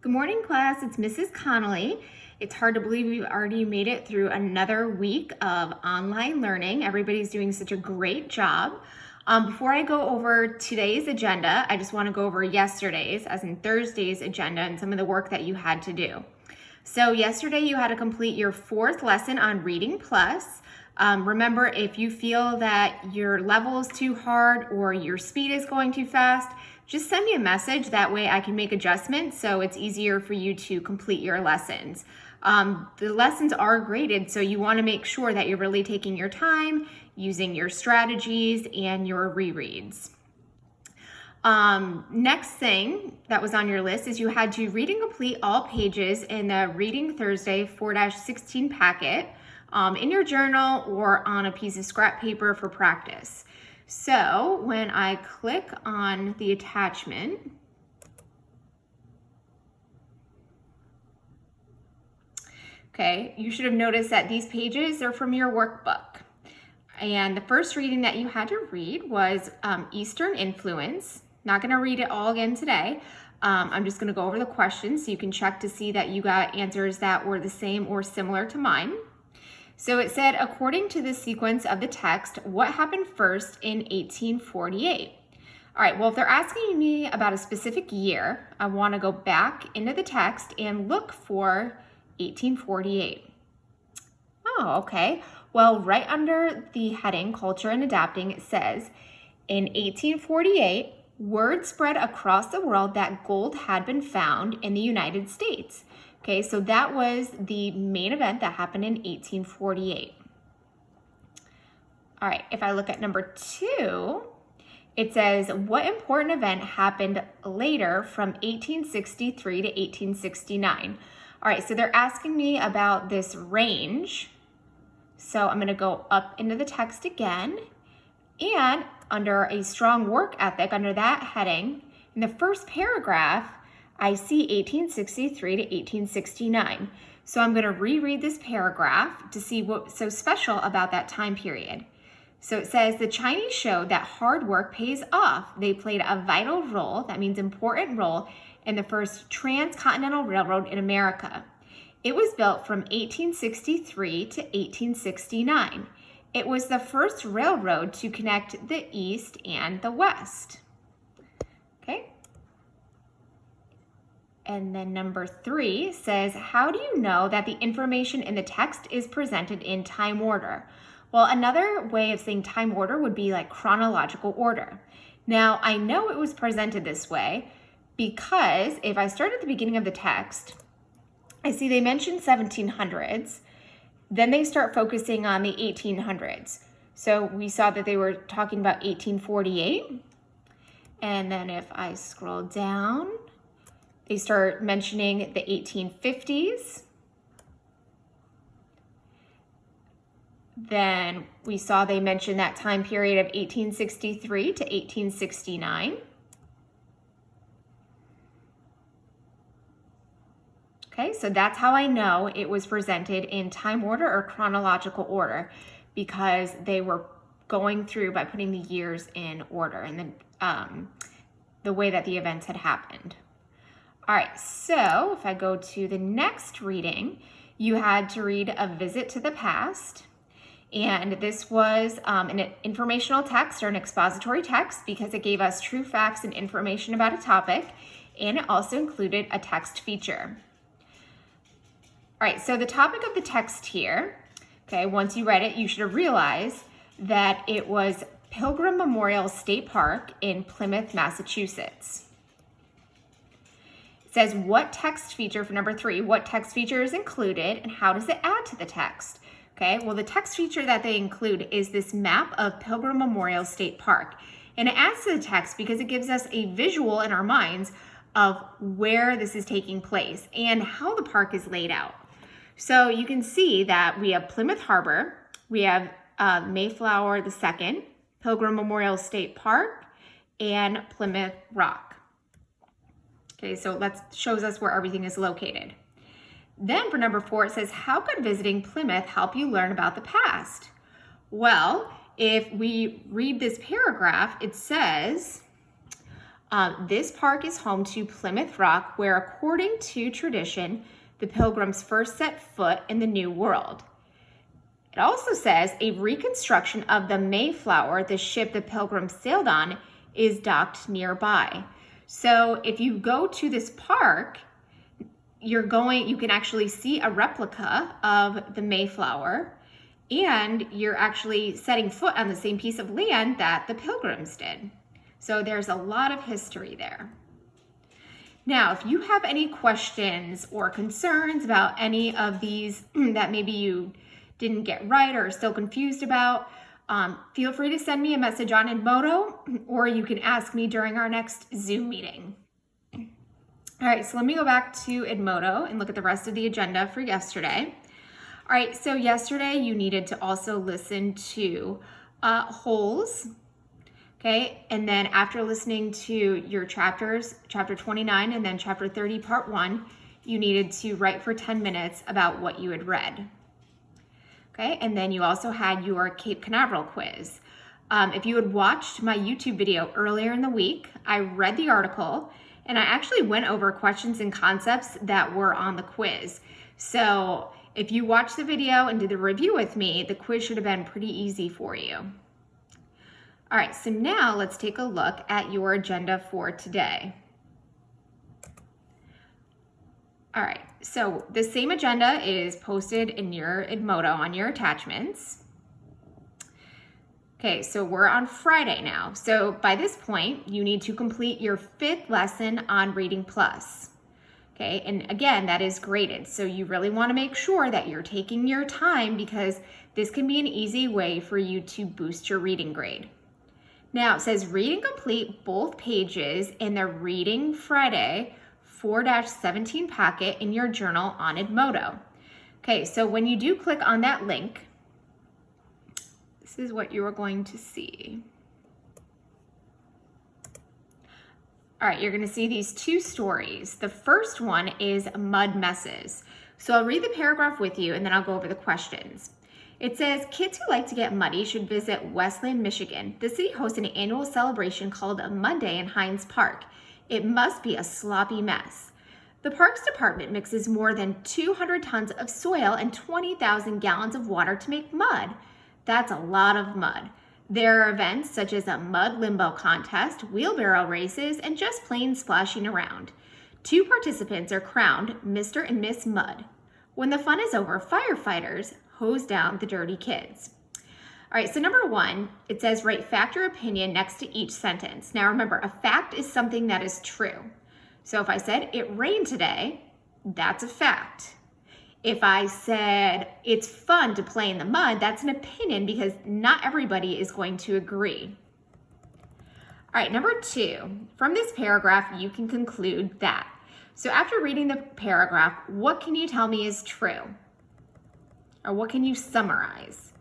Good morning, class. It's Mrs. Connolly. It's hard to believe we've already made it through another week of online learning. Everybody's doing such a great job. Before I go over today's agenda, I just want to go over yesterday's, as in Thursday's agenda, and some of the work that you had to do. So yesterday you had to complete your 4th lesson on Reading Plus. Remember, if you feel that your level is too hard or your speed is going too fast, just send me a message. That way I can make adjustments so it's easier for you to complete your lessons. The lessons are graded, so you want to make sure that you're really taking your time, using your strategies and your rereads. Next thing that was on your list is you had to read and complete all pages in the Reading Thursday 4-16 packet in your journal or on a piece of scrap paper for practice. So when I click on the attachment, okay, you should have noticed that these pages are from your workbook. And the first reading that you had to read was Eastern Influence. Not going to read it all again today. I'm just going to go over the questions so you can check to see that you got answers that were the same or similar to mine. So it said, according to the sequence of the text, what happened first in 1848? All right, well, if they're asking me about a specific year, I want to go back into the text and look for 1848. Oh, okay. Well, right under the heading, Culture and Adapting, it says, in 1848, word spread across the world that gold had been found in the United States. Okay, so that was the main event that happened in 1848. All right, if I look at number 2, it says, what important event happened later from 1863 to 1869? All right, so they're asking me about this range. So I'm going to go up into the text again, and under a strong work ethic, under that heading, in the first paragraph, I see 1863 to 1869. So I'm going to reread this paragraph to see what's so special about that time period. So it says, the Chinese showed that hard work pays off. They played a vital role, that means important role, in the first transcontinental railroad in America. It was built from 1863 to 1869. It was the first railroad to connect the East and the West. Okay. And then number 3 says, how do you know that the information in the text is presented in time order? Well, another way of saying time order would be like chronological order. Now, I know it was presented this way because if I start at the beginning of the text, I see they mention 1700s, then they start focusing on the 1800s. So we saw that they were talking about 1848. And then if I scroll down, they start mentioning the 1850s. Then we saw they mentioned that time period of 1863 to 1869. Okay, so that's how I know it was presented in time order or chronological order, because they were going through by putting the years in order and then the way that the events had happened. All right, so if I go to the next reading, you had to read A Visit to the Past. And this was an informational text or an expository text because it gave us true facts and information about a topic, and it also included a text feature. All right, so the topic of the text here, okay, once you read it, you should have realized that it was Pilgrim Memorial State Park in Plymouth, Massachusetts. It says, what text feature, for number 3, what text feature is included and how does it add to the text? Okay, well, the text feature that they include is this map of Pilgrim Memorial State Park. And it adds to the text because it gives us a visual in our minds of where this is taking place and how the park is laid out. So you can see that we have Plymouth Harbor, we have Mayflower II, Pilgrim Memorial State Park, and Plymouth Rock. Okay, so that shows us where everything is located. Then for number 4, it says, how could visiting Plymouth help you learn about the past? Well, if we read this paragraph, it says, This park is home to Plymouth Rock, where according to tradition, the Pilgrims first set foot in the New World. It also says a reconstruction of the Mayflower, the ship the Pilgrims sailed on, is docked nearby. So if you go to this park, you can actually see a replica of the Mayflower, and you're actually setting foot on the same piece of land that the Pilgrims did. So there's a lot of history there. Now, if you have any questions or concerns about any of these that maybe you didn't get right or are still confused about, feel free to send me a message on Edmodo, or you can ask me during our next Zoom meeting. All right, so let me go back to Edmodo and look at the rest of the agenda for yesterday. All right, so yesterday you needed to also listen to wholes, okay? And then after listening to your chapters, chapter 29 and then chapter 30, part 1, you needed to write for 10 minutes about what you had read. Okay, and then you also had your Cape Canaveral quiz. If you had watched my YouTube video earlier in the week, I read the article and I actually went over questions and concepts that were on the quiz. So if you watched the video and did the review with me, the quiz should have been pretty easy for you. All right, so now let's take a look at your agenda for today. All right, so the same agenda is posted in your Edmodo on your attachments. Okay, so we're on Friday now. So by this point, you need to complete your 5th lesson on Reading Plus. Okay, and again, that is graded. So you really want to make sure that you're taking your time, because this can be an easy way for you to boost your reading grade. Now it says read and complete both pages in the Reading Friday 4-17 packet in your journal on Edmodo. Okay, so when you do click on that link, this is what you are going to see. All right, you're going to see these 2 stories. The first one is Mud Messes. So I'll read the paragraph with you and then I'll go over the questions. It says, kids who like to get muddy should visit Westland, Michigan. The city hosts an annual celebration called Mud Day in Hines Park. It must be a sloppy mess. The Parks Department mixes more than 200 tons of soil and 20,000 gallons of water to make mud. That's a lot of mud. There are events such as a mud limbo contest, wheelbarrow races, and just plain splashing around. 2 participants are crowned Mr. and Miss Mud. When the fun is over, firefighters hose down the dirty kids. All right, so number 1, it says write fact or opinion next to each sentence. Now remember, a fact is something that is true. So if I said it rained today, that's a fact. If I said it's fun to play in the mud, that's an opinion, because not everybody is going to agree. All right, number 2, from this paragraph, you can conclude that. So after reading the paragraph, what can you tell me is true? Or what can you summarize?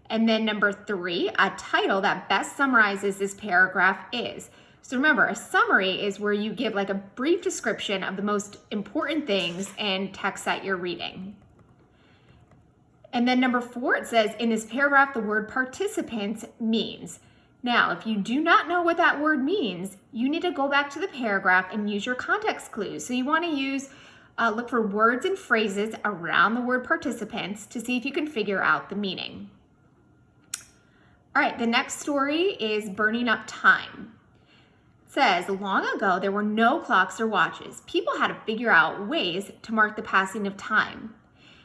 And then number 3, a title that best summarizes this paragraph is. So remember, a summary is where you give like a brief description of the most important things in text that you're reading. And then number 4, it says in this paragraph, the word participants means. Now, if you do not know what that word means, you need to go back to the paragraph and use your context clues. So you want to use, look for words and phrases around the word participants to see if you can figure out the meaning. All right, the next story is Burning Up Time. It says, long ago, there were no clocks or watches. People had to figure out ways to mark the passing of time.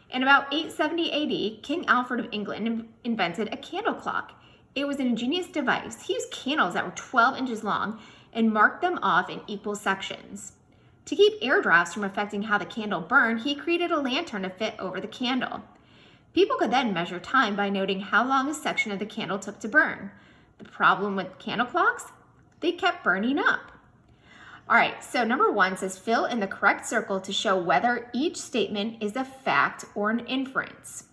In about 870 AD, King Alfred of England invented a candle clock. It was an ingenious device. He used candles that were 12 inches long and marked them off in equal sections. To keep air drafts from affecting how the candle burned, he created a lantern to fit over the candle. People could then measure time by noting how long a section of the candle took to burn. The problem with candle clocks? They kept burning up. All right, so number 1 says fill in the correct circle to show whether each statement is a fact or an inference.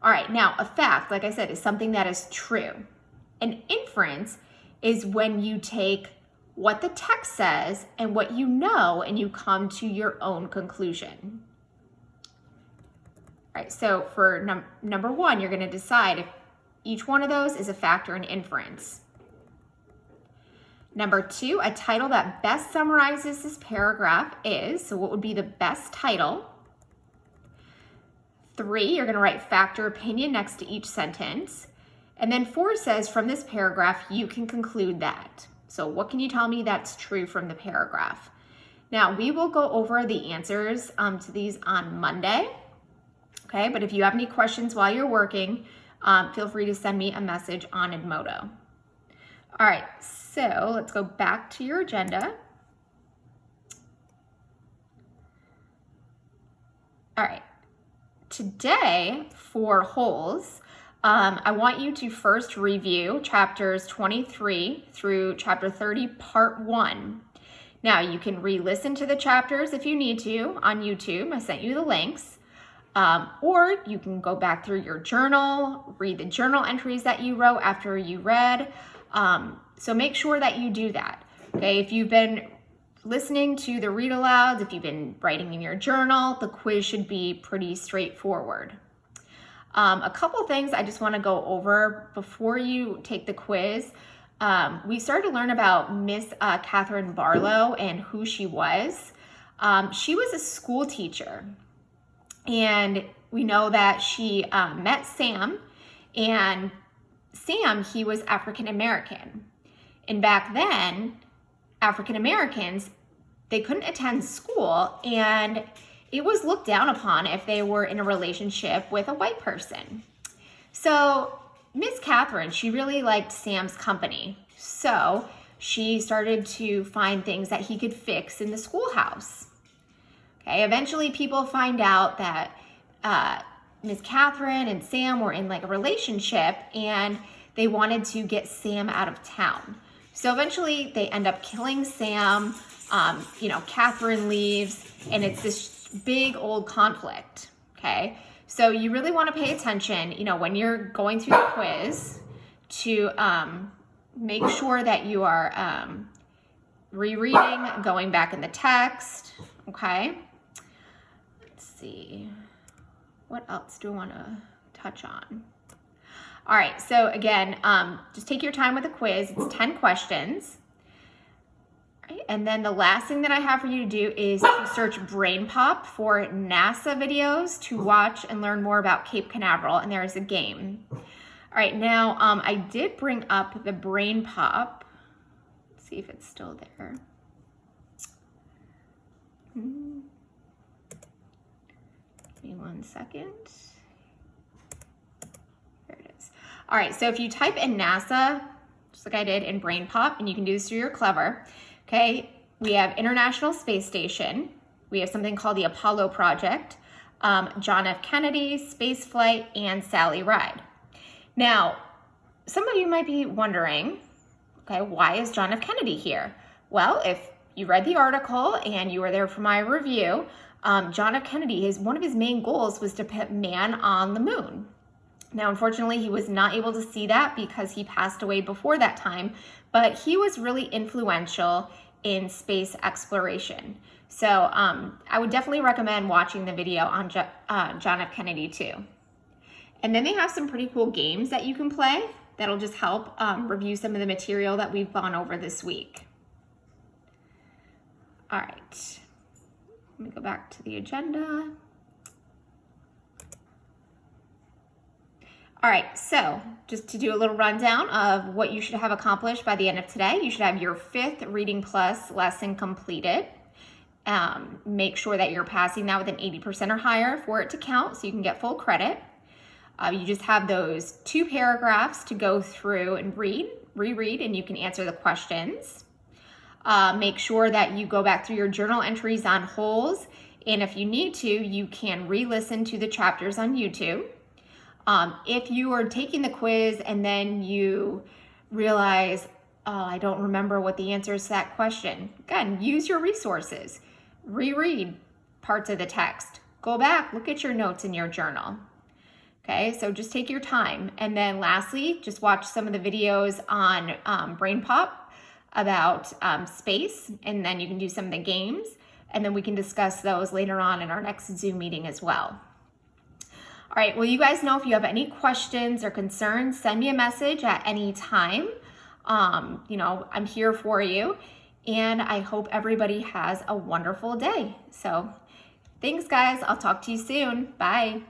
All right, now a fact, like I said, is something that is true. An inference is when you take what the text says and what you know and you come to your own conclusion. All right, so for number 1, you're going to decide if each one of those is a fact or an inference. Number 2, a title that best summarizes this paragraph is, so what would be the best title? 3, you're going to write fact or opinion next to each sentence. And then 4 says, from this paragraph, you can conclude that. So what can you tell me that's true from the paragraph? Now, we will go over the answers to these on Monday. Okay, but if you have any questions while you're working, feel free to send me a message on Edmodo. All right, so let's go back to your agenda. All right, today for holes, I want you to first review chapters 23 through chapter 30, part 1. Now, you can re-listen to the chapters if you need to on YouTube. I sent you the links. Or you can go back through your journal, read the journal entries that you wrote after you read. So make sure that you do that. Okay, if you've been listening to the read alouds, if you've been writing in your journal, the quiz should be pretty straightforward. A couple things I just want to go over before you take the quiz. We started to learn about Miss Catherine Barlow and who she was. She was a school teacher. And we know that she met Sam, and Sam, he was African American. And back then, African Americans, they couldn't attend school, and it was looked down upon if they were in a relationship with a white person. So Miss Catherine, she really liked Sam's company. So she started to find things that he could fix in the schoolhouse. Okay, eventually people find out that Miss Catherine and Sam were in like a relationship, and they wanted to get Sam out of town. So eventually they end up killing Sam. Catherine leaves, and it's this big old conflict. Okay, so you really want to pay attention, when you're going through the quiz to make sure that you are rereading, going back in the text. Okay. See, what else do I want to touch on? All right, so again, just take your time with the quiz. It's 10 questions. All right, and then the last thing that I have for you to do is to search BrainPop for NASA videos to watch and learn more about Cape Canaveral, and there is a game. All right, now I did bring up the BrainPop. Let's see if it's still there. Give me 1 second. There it is. All right, so if you type in NASA, just like I did in BrainPop, and you can do this through your Clever, okay, we have International Space Station. We have something called the Apollo Project, John F. Kennedy, space flight, and Sally Ride. Now, some of you might be wondering, okay, why is John F. Kennedy here? Well, if you read the article and you were there for my review, John F. Kennedy, one of his main goals was to put man on the moon. Now, unfortunately, he was not able to see that because he passed away before that time, but he was really influential in space exploration. So I would definitely recommend watching the video on John F. Kennedy too. And then they have some pretty cool games that you can play that'll just help review some of the material that we've gone over this week. All right. Let me go back to the agenda. All right, so just to do a little rundown of what you should have accomplished by the end of today, you should have your 5th Reading Plus lesson completed. Make sure that you're passing that with an 80% or higher for it to count so you can get full credit. You just have those 2 paragraphs to go through and reread, and you can answer the questions. Make sure that you go back through your journal entries on holes, and if you need to, you can re-listen to the chapters on YouTube. If you are taking the quiz and then you realize, oh, I don't remember what the answer is to that question, again, use your resources. Reread parts of the text. Go back, look at your notes in your journal. Okay, so just take your time. And then lastly, just watch some of the videos on BrainPop about space, and then you can do some of the games, and then we can discuss those later on in our next Zoom meeting as well. All right, well, you guys know if you have any questions or concerns, send me a message at any time. You know, I'm here for you, and I hope everybody has a wonderful day. So thanks, guys. I'll talk to you soon. Bye.